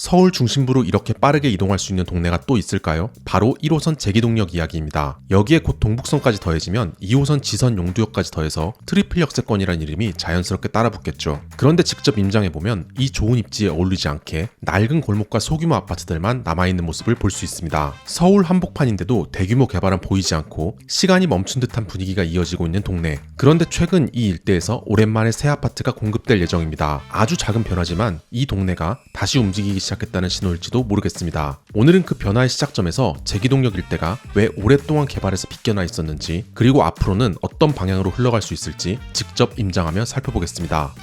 서울 중심부로 이렇게 빠르게 이동할 수 있는 동네가 또 있을까요? 바로 1호선 제기동역 이야기입니다. 여기에 곧 동북선까지 더해지면 2호선 지선 용두역까지 더해서 트리플 역세권이라는 이름이 자연스럽게 따라붙겠죠. 그런데 직접 임장해보면 이 좋은 입지에 어울리지 않게 낡은 골목과 소규모 아파트들만 남아있는 모습을 볼 수 있습니다. 서울 한복판인데도 대규모 개발은 보이지 않고 시간이 멈춘 듯한 분위기가 이어지고 있는 동네. 그런데 최근 이 일대에서 오랜만에 새 아파트가 공급될 예정입니다. 아주 작은 변화지만 이 동네가 다시 움직이기 시작했다는 신호일지도 모르겠습니다. 오늘은 그 변화의 시작점에서 제기동역 일대가 왜 오랫동안 개발에서 빗겨나 있었는지, 그리고 앞으로는 어떤 방향으로 흘러갈 수 있을지 직접 임장하며 살펴보겠습니다.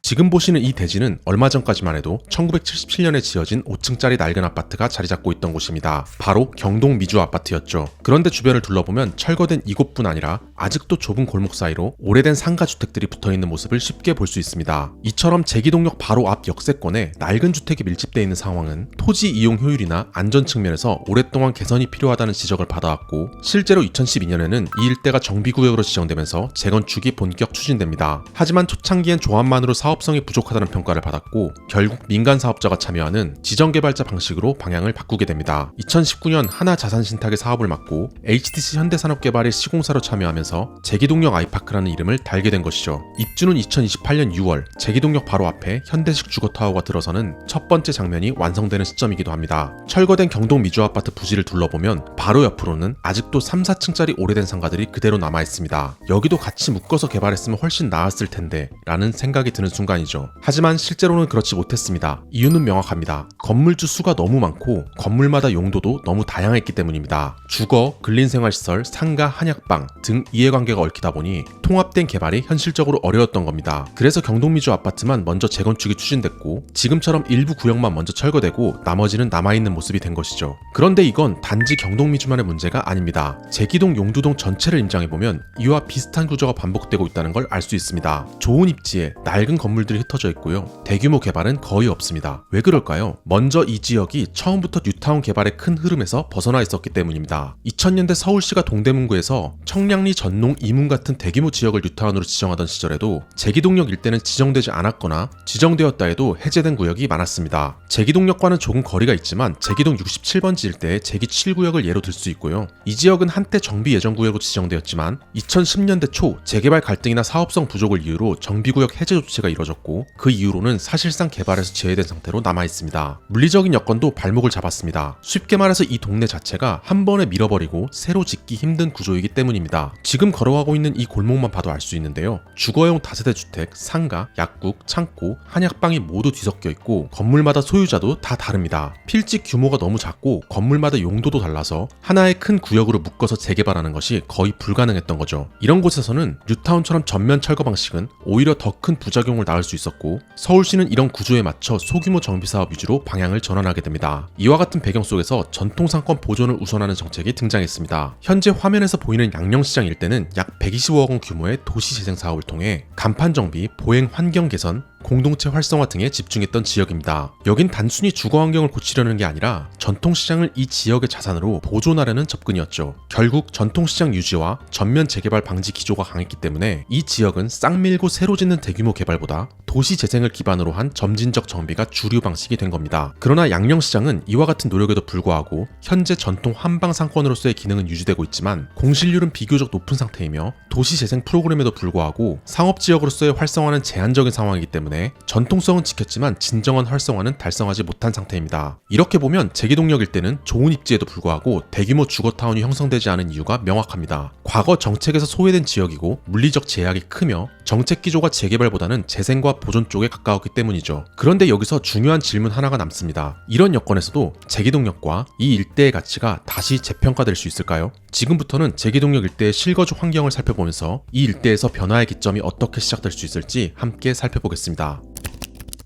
지금 보시는 이 대지는 얼마 전까지만 해도 1977년에 지어진 5층짜리 낡은 아파트가 자리 잡고 있던 곳입니다. 바로 경동 미주 아파트였죠. 그런데 주변을 둘러보면 철거된 이곳뿐 아니라 아직도 좁은 골목 사이로 오래된 상가주택들이 붙어있는 모습을 쉽게 볼 수 있습니다. 이처럼 제기동역 바로 앞 역세권에 낡은 주택이 밀집되어 있는 상황은 토지 이용 효율이나 안전 측면에서 오랫동안 개선이 필요하다는 지적을 받아왔고, 실제로 2012년에는 이 일대가 정비구역으로 지정되면서 재건축이 본격 추진됩니다. 하지만 초창기엔 조합만으로 사업성이 부족하다는 평가를 받았고, 결국 민간 사업자가 참여하는 지정개발자 방식으로 방향을 바꾸게 됩니다. 2019년 하나자산신탁의 사업을 맡고 HTC 현대산업개발의 시공사로 참여하면서 제기동역 아이파크라는 이름을 달게 된 것이죠. 입주는 2028년 6월, 제기동역 바로 앞에 현대식 주거타워가 들어서는 첫 번째 장면이 완성되는 시점이기도 합니다. 철거된 경동 미주 아파트 부지를 둘러보면 바로 옆으로는 아직도 3, 4층짜리 오래된 상가들이 그대로 남아있습니다. 여기도 같이 묶어서 개발했으면 훨씬 나았을 텐데 라는 생각이 드는 순간이죠. 하지만 실제로는 그렇지 못했습니다. 이유는 명확합니다. 건물주 수가 너무 많고 건물마다 용도도 너무 다양했기 때문입니다. 주거, 근린생활시설, 상가, 한약방 등 이해관계가 얽히다 보니 통합된 개발이 현실적으로 어려웠던 겁니다. 그래서 경동미주 아파트만 먼저 재건축이 추진됐고, 지금처럼 일부 구역만 먼저 철거되고 나머지는 남아있는 모습이 된 것이죠. 그런데 이건 단지 경동미주만의 문제가 아닙니다. 제기동, 용두동 전체를 임장해보면 이와 비슷한 구조가 반복되고 있다는 걸 알 수 있습니다. 좋은 입지에 낡은 건물들이 흩어져 있고요. 대규모 개발은 거의 없습니다. 왜 그럴까요? 먼저 이 지역이 처음부터 뉴타운 개발의 큰 흐름에서 벗어나 있었기 때문입니다. 2000년대 서울시가 동대문구에서 청량리, 전농, 이문 같은 대규모 지역을 뉴타운으로 지정하던 시절에도 제기동역 일대는 지정되지 않았거나 지정되었다 해도 해제된 구역이 많았습니다. 제기동역과는 조금 거리가 있지만 제기동 67번지 일대의 제기 7구역을 예로 들 수 있고요. 이 지역은 한때 정비 예정구역으로 지정되었지만 2010년대 초 재개발 갈등이나 사업성 부족을 이유로 정비구역 해제 조치가 이뤄졌고, 그 이후로는 사실상 개발에서 제외된 상태로 남아있습니다. 물리적인 여건도 발목을 잡았습니다. 쉽게 말해서 이 동네 자체가 한 번에 밀어버리고 새로 짓기 힘든 구조이기 때문입니다. 지금 걸어가고 있는 이 골목만 봐도 알 수 있는데요. 주거용 다세대 주택, 상가, 약국, 창고, 한약방이 모두 뒤섞여 있고 건물마다 소유자도 다 다릅니다. 필지 규모가 너무 작고 건물마다 용도도 달라서 하나의 큰 구역으로 묶어서 재개발하는 것이 거의 불가능했던 거죠. 이런 곳에서는 뉴타운처럼 전면 철거 방식은 오히려 더 큰 부작용을 낳을 수 있었고, 서울시는 이런 구조에 맞춰 소규모 정비사업 위주로 방향을 전환하게 됩니다. 이와 같은 배경 속에서 전통상권 보존을 우선하는 정책이 등장했습니다. 현재 화면에서 보이는 양령시장 일대는 약 125억 원 규모의 도시재생 사업을 통해 간판 정비, 보행 환경 개선, 공동체 활성화 등에 집중했던 지역입니다. 여긴 단순히 주거 환경을 고치려는 게 아니라 전통시장을 이 지역의 자산으로 보존하려는 접근이었죠. 결국 전통시장 유지와 전면 재개발 방지 기조가 강했기 때문에 이 지역은 싹 밀고 새로 짓는 대규모 개발보다 도시 재생을 기반으로 한 점진적 정비가 주류 방식이 된 겁니다. 그러나 양령시장은 이와 같은 노력에도 불구하고 현재 전통 한방 상권으로서의 기능은 유지되고 있지만 공실률은 비교적 높은 상태이며 도시 재생 프로그램에도 불구하고 상업지역으로서의 활성화는 제한적인 상황이기 때문에 전통성은 지켰지만 진정한 활성화는 달성하지 못한 상태입니다. 이렇게 보면 제기동역 일대는 좋은 입지에도 불구하고 대규모 주거타운이 형성되지 않은 이유가 명확합니다. 과거 정책에서 소외된 지역이고 물리적 제약이 크며 정책 기조가 재개발보다는 재생과 보존 쪽에 가까웠기 때문이죠. 그런데 여기서 중요한 질문 하나가 남습니다. 이런 여건에서도 제기동역과 이 일대의 가치가 다시 재평가될 수 있을까요? 지금부터는 제기동역 일대의 실거주 환경을 살펴보면서 이 일대에서 변화의 기점이 어떻게 시작될 수 있을지 함께 살펴보겠습니다.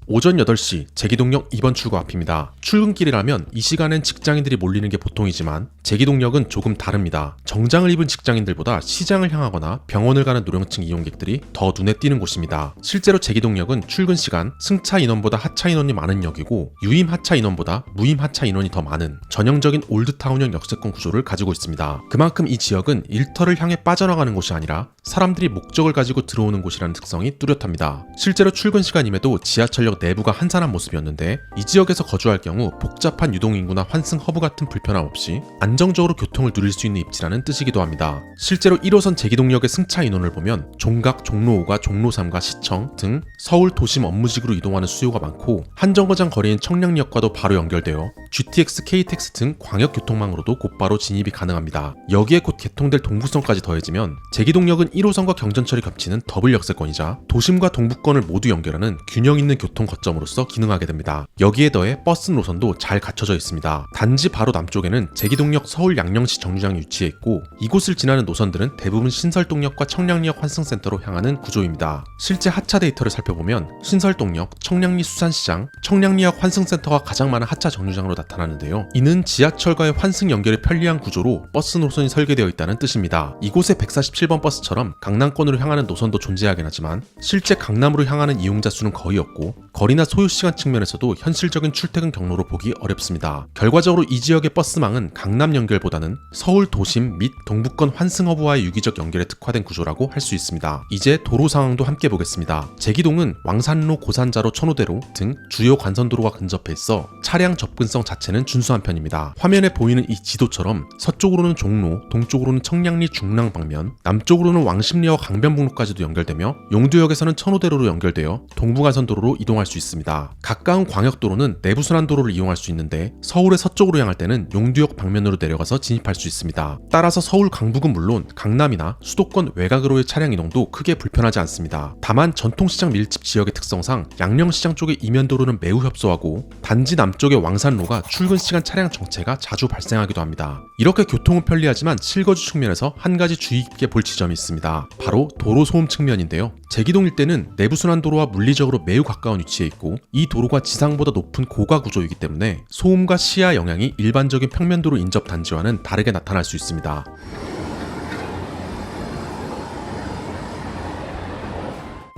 오전 8시 제기동역 2번 출구 앞입니다. 출근길이라면 이 시간엔 직장인들이 몰리는 게 보통이지만 제기동역은 조금 다릅니다. 정장을 입은 직장인들보다 시장을 향하거나 병원을 가는 노령층 이용객들이 더 눈에 띄는 곳입니다. 실제로 제기동역은 출근 시간 승차 인원보다 하차 인원이 많은 역이고, 유임 하차 인원보다 무임 하차 인원이 더 많은 전형적인 올드타운형 역세권 구조를 가지고 있습니다. 그만큼 이 지역은 일터를 향해 빠져나가는 곳이 아니라 사람들이 목적을 가지고 들어오는 곳이라는 특성이 뚜렷합니다. 실제로 출근 시간임에도 지하철역 내부가 한산한 모습이었는데 이 지역에서 거주할 경우 복잡한 유동인구나 환승 허브 같은 불편함 없이 안정적으로 교통을 누릴 수 있는 입지라는 뜻이기도 합니다. 실제로 1호선 제기동역의 승차 인원을 보면 종각, 종로 5가 종로 3과 시청 등 서울 도심 업무직으로 이동하는 수요가 많고 한정거장 거리인 청량리역과도 바로 연결되어 GTX, KTX 등 광역교통망으로도 곧바로 진입이 가능합니다. 여기에 곧 개통될 동부선까지 더해지면 제기동역은 1호선과 경전철이 겹치는 더블 역세권이자 도심과 동부권을 모두 연결하는 균형 있는 교통 거점으로서 기능하게 됩니다. 여기에 더해 버스 노선도 잘 갖춰져 있습니다. 단지 바로 남쪽에는 제기동역 서울 양령시 정류장이 위치해 있고 이곳을 지나는 노선들은 대부분 신설동역과 청량리역 환승센터로 향하는 구조입니다. 실제 하차 데이터를 살펴보면 신설동역, 청량리 수산시장, 청량리역 환승센터가 가장 많은 하차 정류장으로 나타나는데요. 이는 지하철과의 환승 연결이 편리한 구조로 버스 노선이 설계되어 있다는 뜻입니다. 이곳의 147번 버스처럼 강남권으로 향하는 노선도 존재하긴 하지만 실제 강남으로 향하는 이용자 수는 거의 없고 거리나 소요시간 측면에서도 현실적인 출퇴근 경로로 보기 어렵습니다. 결과적으로 이 지역의 버스망은 강남 연결보다는 서울 도심 및 동부권 환승허브와의 유기적 연결에 특화된 구조라고 할 수 있습니다. 이제 도로 상황도 함께 보겠습니다. 제기동은 왕산로, 고산자로, 천호대로 등 주요 관선도로가 근접해 있어 차량 접근성 자체는 준수한 편입니다. 화면에 보이는 이 지도처럼 서쪽으로는 종로, 동쪽으로는 청량리 중랑 방면, 남쪽으로는 왕십리와 강변북로까지도 연결되며 용두역에서는 천호대로로 연결되어 동부간선도로로 이동할 수 있습니다. 가까운 광역도로는 내부순환도로를 이용할 수 있는데 서울의 서쪽으로 향할 때는 용두역 방면으로 내려가서 진입할 수 있습니다. 따라서 서울 강북은 물론 강남이나 수도권 외곽으로의 차량 이동도 크게 불편하지 않습니다. 다만 전통시장 밀집 지역의 특성상 양령시장 쪽의 이면도로는 매우 협소하고 단지 남쪽의 왕산로가 출근 시간 차량 정체가 자주 발생하기도 합니다. 이렇게 교통은 편리하지만 실거주 측면에서 한 가지 주의 깊게 볼 지점이 있습니다. 바로 도로 소음 측면인데요. 제기동 일대는 내부순환도로와 물리적으로 매우 가까운 위치에 있고 이 도로가 지상보다 높은 고가 구조이기 때문에 소음과 시야 영향이 일반적인 평면도로 인접 단지와는 다르게 나타날 수 있습니다.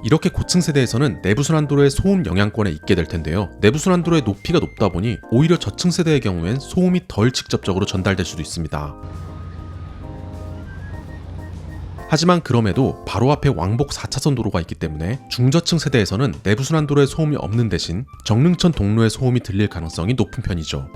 이렇게 고층 세대에서는 내부순환도로의 소음 영향권에 있게 될 텐데요. 내부순환도로의 높이가 높다 보니 오히려 저층 세대의 경우엔 소음이 덜 직접적으로 전달될 수도 있습니다. 하지만 그럼에도 바로 앞에 왕복 4차선 도로가 있기 때문에 중저층 세대에서는 내부순환도로의 소음이 없는 대신 정릉천 동로의 소음이 들릴 가능성이 높은 편이죠.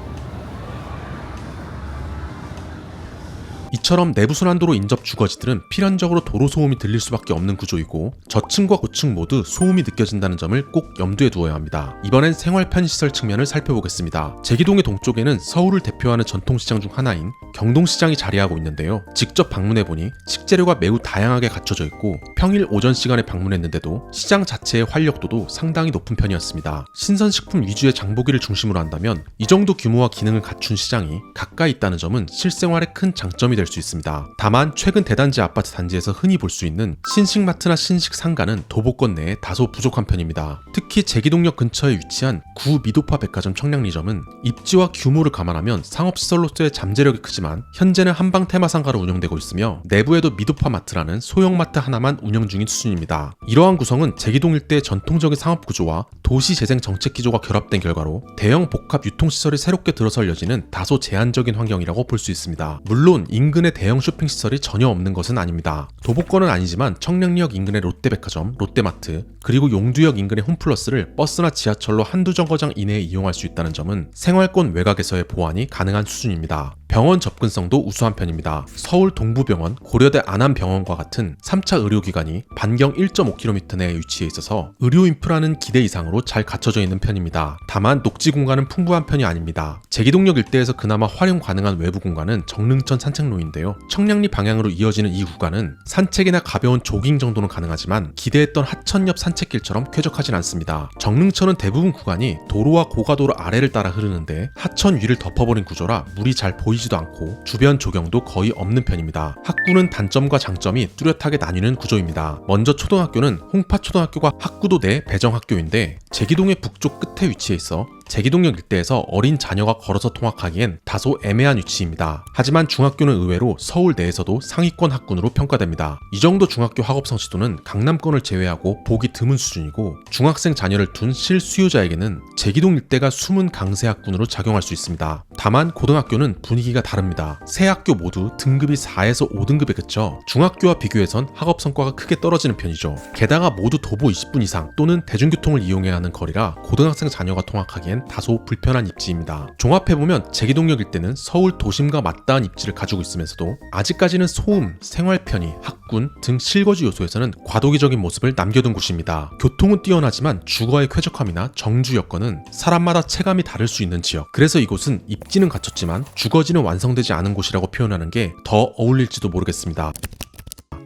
이처럼 내부순환도로 인접 주거지들은 필연적으로 도로 소음이 들릴 수밖에 없는 구조이고 저층과 고층 모두 소음이 느껴진다는 점을 꼭 염두에 두어야 합니다. 이번엔 생활 편의시설 측면을 살펴보겠습니다. 제기동의 동쪽에는 서울을 대표하는 전통시장 중 하나인 경동시장이 자리하고 있는데요. 직접 방문해보니 식재료가 매우 다양하게 갖춰져 있고 평일 오전 시간에 방문했는데도 시장 자체의 활력도도 상당히 높은 편이었습니다. 신선식품 위주의 장보기를 중심으로 한다면 이 정도 규모와 기능을 갖춘 시장이 가까이 있다는 점은 실생활의 큰 장점이 될 수 있습니다. 다만 최근 대단지 아파트 단지에서 흔히 볼 수 있는 신식마트나 신식상가는 도보권 내에 다소 부족한 편입니다. 특히 제기동역 근처에 위치한 구 미도파 백화점 청량리점은 입지와 규모를 감안하면 상업시설로서의 잠재력이 크지만 현재는 한방 테마상가로 운영되고 있으며 내부에도 미도파 마트라는 소형마트 하나만 운영 중인 수준입니다. 이러한 구성은 제기동 일대의 전통적인 상업구조와 도시재생 정책 기조가 결합된 결과로 대형 복합 유통시설이 새롭게 들어설 여지는 다소 제한적인 환경이라고 볼 수 있습니다. 물론 인근에 대형 쇼핑시설이 전혀 없는 것은 아닙니다. 도보권은 아니지만 청량리역 인근의 롯데백화점, 롯데마트, 그리고 용두역 인근의 홈플러스를 버스나 지하철로 한두 정거장 이내에 이용할 수 있다는 점은 생활권 외곽에서의 보완이 가능한 수준입니다. 병원 접근성도 우수한 편입니다. 서울 동부병원, 고려대 안암병원과 같은 3차 의료기관이 반경 1.5km 내에 위치해 있어서 의료 인프라는 기대 이상으로 잘 갖춰져 있는 편입니다. 다만 녹지 공간은 풍부한 편이 아닙니다. 제기동역 일대에서 그나마 활용 가능한 외부 공간은 정릉천 산책로인데요. 청량리 방향으로 이어지는 이 구간은 산책이나 가벼운 조깅 정도는 가능하지만 기대했던 하천 옆 산책길처럼 쾌적하진 않습니다. 정릉천은 대부분 구간이 도로와 고가도로 아래를 따라 흐르는데 하천 위를 덮어버린 구조라 물이 잘 보이지도 않고 주변 조경도 거의 없는 편입니다. 학구는 단점과 장점이 뚜렷하게 나뉘는 구조입니다. 먼저 초등학교는 홍파초등학교가 학구도 내 배정학교인데 제기동의 북쪽 끝에 위치해 있어 제기동역 일대에서 어린 자녀가 걸어서 통학하기엔 다소 애매한 위치입니다. 하지만 중학교는 의외로 서울 내에서도 상위권 학군으로 평가됩니다. 이 정도 중학교 학업성 지도는 강남권을 제외하고 보기 드문 수준이고 중학생 자녀를 둔 실수요자에게는 제기동 일대가 숨은 강세 학군으로 작용할 수 있습니다. 다만 고등학교는 분위기가 다릅니다. 세 학교 모두 등급이 4에서 5등급에 그쳐 중학교와 비교해선 학업 성과가 크게 떨어지는 편이죠. 게다가 모두 도보 20분 이상 또는 대중교통을 이용해야 하는 거리라 고등학생 자녀가 통학하기엔 다소 불편한 입지입니다. 종합해보면 제기동역 일대는 서울 도심과 맞닿은 입지를 가지고 있으면서도 아직까지는 소음, 생활 편의, 학군 등 실거주 요소에서는 과도기적인 모습을 남겨둔 곳입니다. 교통은 뛰어나지만 주거의 쾌적함이나 정주 여건은 사람마다 체감이 다를 수 있는 지역. 그래서 이곳은 입지는 갖췄지만 주거지는 완성되지 않은 곳이라고 표현하는 게 더 어울릴지도 모르겠습니다.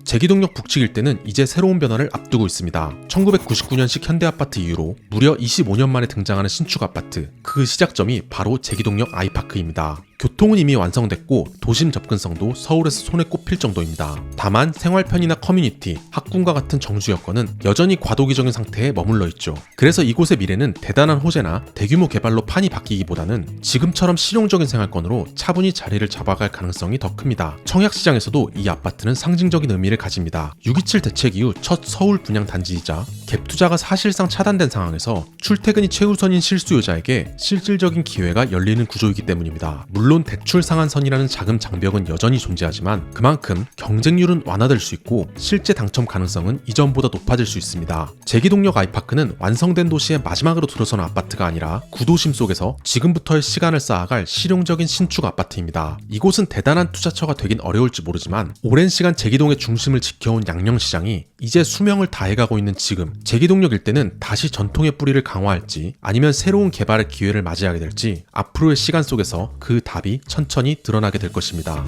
제기동역 북측 일대는 이제 새로운 변화를 앞두고 있습니다. 1999년식 현대아파트 이후로 무려 25년 만에 등장하는 신축 아파트. 그 시작점이 바로 제기동역 아이파크입니다. 교통은 이미 완성됐고 도심 접근성도 서울에서 손에 꼽힐 정도입니다. 다만 생활 편의나 커뮤니티, 학군과 같은 정주 여건은 여전히 과도기적인 상태에 머물러 있죠. 그래서 이곳의 미래는 대단한 호재나 대규모 개발로 판이 바뀌기보다는 지금처럼 실용적인 생활권으로 차분히 자리를 잡아갈 가능성이 더 큽니다. 청약시장에서도 이 아파트는 상징적인 의미를 가집니다. 6.27 대책 이후 첫 서울 분양 단지이자 갭 투자가 사실상 차단된 상황에서 출퇴근이 최우선인 실수요자에게 실질적인 기회가 열리는 구조이기 때문입니다. 물론 대출 상한선이라는 자금 장벽은 여전히 존재하지만 그만큼 경쟁률은 완화될 수 있고 실제 당첨 가능성은 이전보다 높아질 수 있습니다. 제기동역 아이파크는 완성된 도시의 마지막으로 들어서는 아파트가 아니라 구도심 속에서 지금부터의 시간을 쌓아갈 실용적인 신축 아파트입니다. 이곳은 대단한 투자처가 되긴 어려울지 모르지만 오랜 시간 제기동의 중심을 지켜온 양령시장이 이제 수명을 다해가고 있는 지금 제기동역 일대는 다시 전통의 뿌리를 강화할지 아니면 새로운 개발의 기회를 맞이하게 될지 앞으로의 시간 속에서 그 답이 천천히 드러나게 될 것입니다.